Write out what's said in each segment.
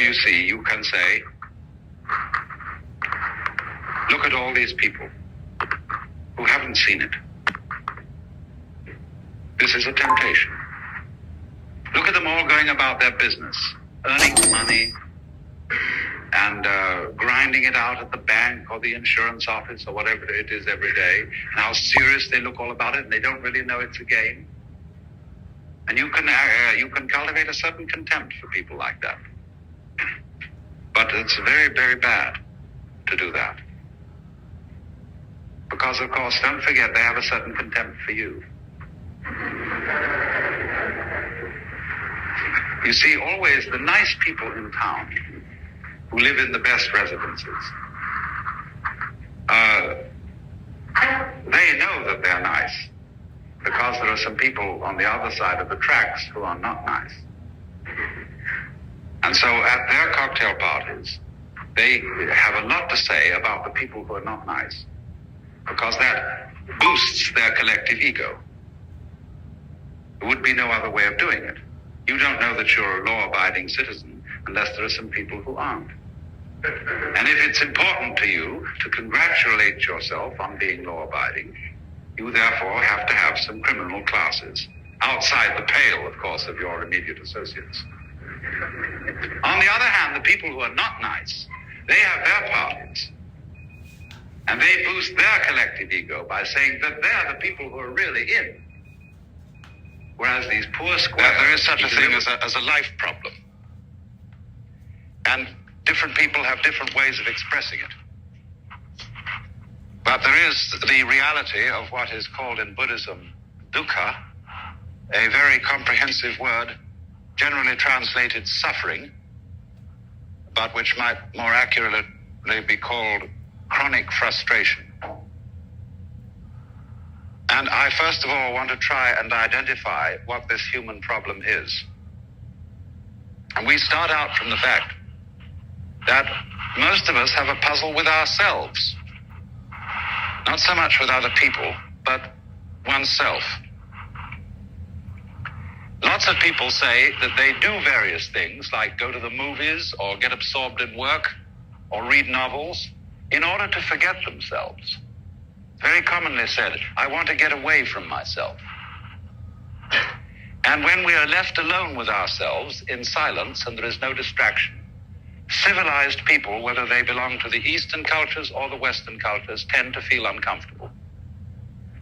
you see, you can say, look at all these people who haven't seen it. This is a temptation. Look at them all going about their business, earning money and grinding it out at the bank or the insurance office or whatever it is every day, and how serious they look all about it, and they don't really know it's a game. And you can cultivate a certain contempt for people like that. But it's very, very bad to do that. Because, of course, don't forget, they have a certain contempt for you. You see, always the nice people in town who live in the best residences, they know that they're nice because there are some people on the other side of the tracks who are not nice. And so at their cocktail parties, they have a lot to say about the people who are not nice, because that boosts their collective ego. There would be no other way of doing it. You don't know that you're a law-abiding citizen unless there are some people who aren't. And if it's important to you to congratulate yourself on being law-abiding, you therefore have to have some criminal classes, outside the pale, of course, of your immediate associates. On the other hand, the people who are not nice, they have their parties. And they boost their collective ego by saying that they're the people who are really in. Whereas these poor squares... There is such a thing as a life problem. And different people have different ways of expressing it. But there is the reality of what is called in Buddhism dukkha, a very comprehensive word, generally translated suffering, but which might more accurately be called chronic frustration. And I first of all want to try and identify what this human problem is. And we start out from the fact that most of us have a puzzle with ourselves. Not so much with other people, but oneself. Lots of people say that they do various things, like go to the movies or get absorbed in work or read novels, in order to forget themselves. Very commonly said, I want to get away from myself. And when we are left alone with ourselves in silence and there is no distraction, civilized people, whether they belong to the Eastern cultures or the Western cultures, tend to feel uncomfortable.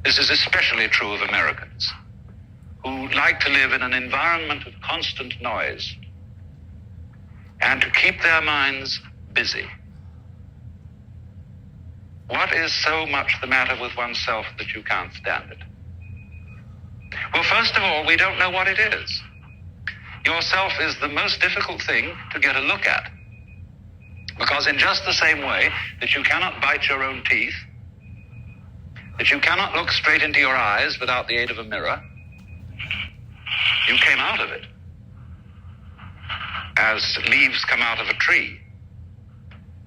This is especially true of Americans, who like to live in an environment of constant noise and to keep their minds busy. What is so much the matter with oneself that you can't stand it? Well, first of all, we don't know what it is. Yourself is the most difficult thing to get a look at. Because in just the same way that you cannot bite your own teeth, that you cannot look straight into your eyes without the aid of a mirror, you came out of it as leaves come out of a tree,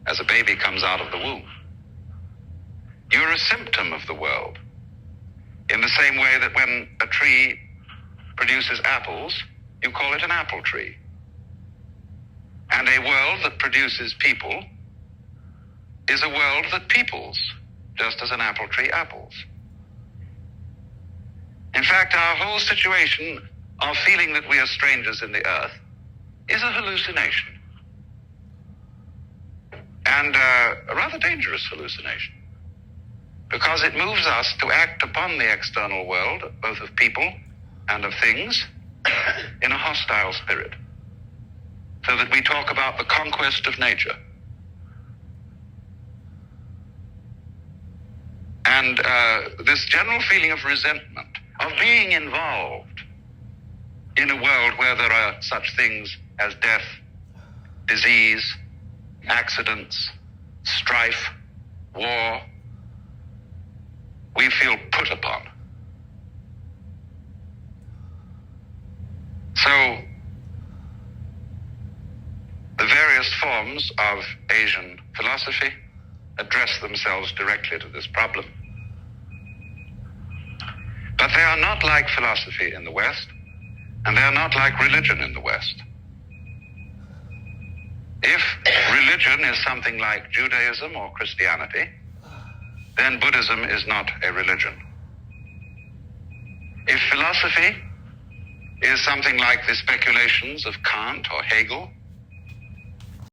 as a baby comes out of the womb. You're a symptom of the world, in the same way that when a tree produces apples, you call it an apple tree. And a world that produces people is a world that peoples, just as an apple tree apples. In fact, our whole situation of feeling that we are strangers in the earth is a hallucination. And a rather dangerous hallucination, because it moves us to act upon the external world, both of people and of things, in a hostile spirit. So that we talk about the conquest of nature. And this general feeling of resentment, of being involved in a world where there are such things as death, disease, accidents, strife, war, we feel put upon. So, the various forms of Asian philosophy address themselves directly to this problem. But they are not like philosophy in the West, and they are not like religion in the West. religion is something like Judaism or Christianity, then Buddhism is not a religion. If philosophy is something like the speculations of Kant or Hegel,